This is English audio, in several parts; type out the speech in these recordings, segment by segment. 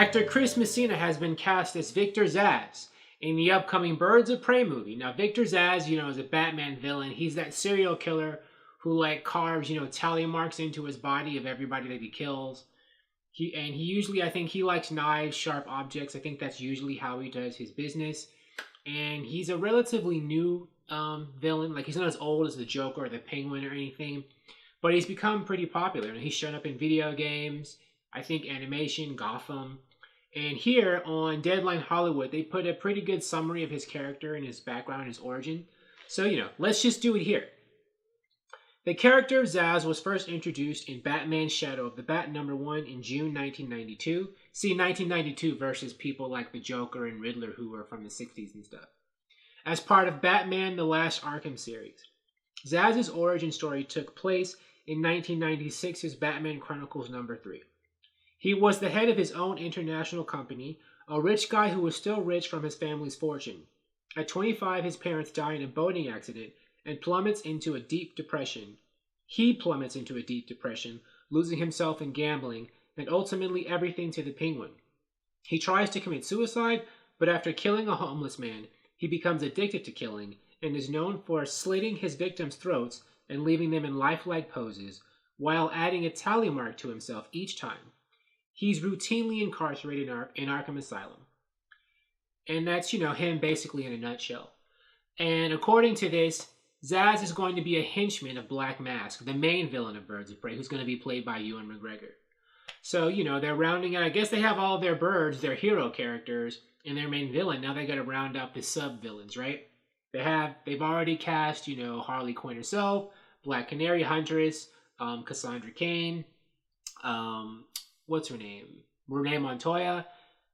Actor Chris Messina has been cast as Victor Zsasz in the upcoming Birds of Prey movie. Now, Victor Zsasz, is a Batman villain. He's that serial killer who, carves, tally marks into his body of everybody that he kills. He usually, I think he likes knives, sharp objects. I think that's usually how he does his business. And he's a relatively new villain. He's not as old as the Joker or the Penguin or anything. But he's become pretty popular. He's shown up in video games, I think animation, Gotham. And here on Deadline Hollywood, they put a pretty good summary of his character and his background, his origin. So, let's just do it here. The character of Zsasz was first introduced in Batman Shadow of the Bat #1 in June 1992. See, 1992 versus people like the Joker and Riddler who were from the 60s and stuff. As part of Batman The Last Arkham series. Zsasz's origin story took place in 1996's Batman Chronicles #3. He was the head of his own international company, a rich guy who was still rich from his family's fortune. At 25, his parents die in a boating accident and plummets into a deep depression. He plummets into a deep depression, losing himself in gambling and ultimately everything to the Penguin. He tries to commit suicide, but after killing a homeless man, he becomes addicted to killing and is known for slitting his victims' throats and leaving them in lifelike poses, while adding a tally mark to himself each time. He's routinely incarcerated in Arkham Asylum. And that's, him basically in a nutshell. And according to this, Zsasz is going to be a henchman of Black Mask, the main villain of Birds of Prey, who's going to be played by Ewan McGregor. So, they're rounding out, I guess they have all their birds, their hero characters, and their main villain. Now they got to round out the sub-villains, right? They've already cast, Harley Quinn herself, Black Canary, Huntress, Cassandra Cain, what's her name? Renee Montoya.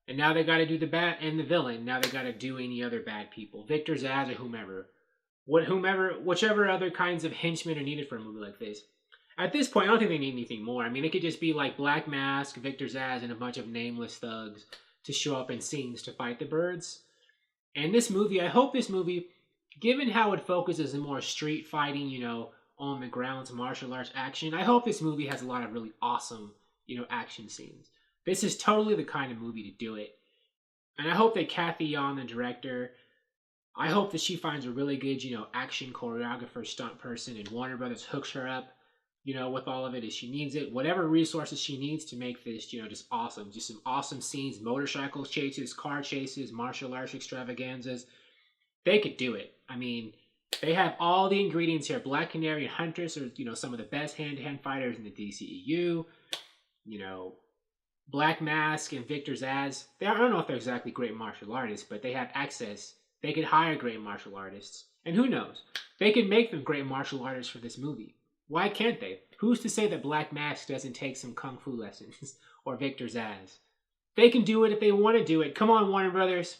And now they got to do the bat and the villain. Now they got to do any other bad people. Victor Zsasz or whomever. Whichever other kinds of henchmen are needed for a movie like this. At this point, I don't think they need anything more. I mean, it could just be like Black Mask, Victor Zsasz, and a bunch of nameless thugs to show up in scenes to fight the birds. And this movie, I hope this movie, given how it focuses on more street fighting, on the grounds, martial arts action, I hope this movie has a lot of really awesome, action scenes. This is totally the kind of movie to do it. And I hope that Kathy Yon, the director, I hope that she finds a really good, action choreographer, stunt person, and Warner Brothers hooks her up, with all of it as she needs it. Whatever resources she needs to make this, just awesome. Just some awesome scenes, motorcycle chases, car chases, martial arts extravaganzas. They could do it. I mean, they have all the ingredients here. Black Canary and Huntress are, some of the best hand-to-hand fighters in the DCEU. Black Mask and Victor Zsasz, I don't know if they're exactly great martial artists, but they have access. They could hire great martial artists. And who knows? They could make them great martial artists for this movie. Why can't they? Who's to say that Black Mask doesn't take some kung fu lessons? Or Victor Zsasz? They can do it if they want to do it. Come on, Warner Brothers.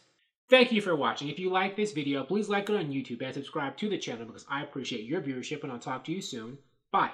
Thank you for watching. If you like this video, please like it on YouTube and subscribe to the channel because I appreciate your viewership, and I'll talk to you soon. Bye.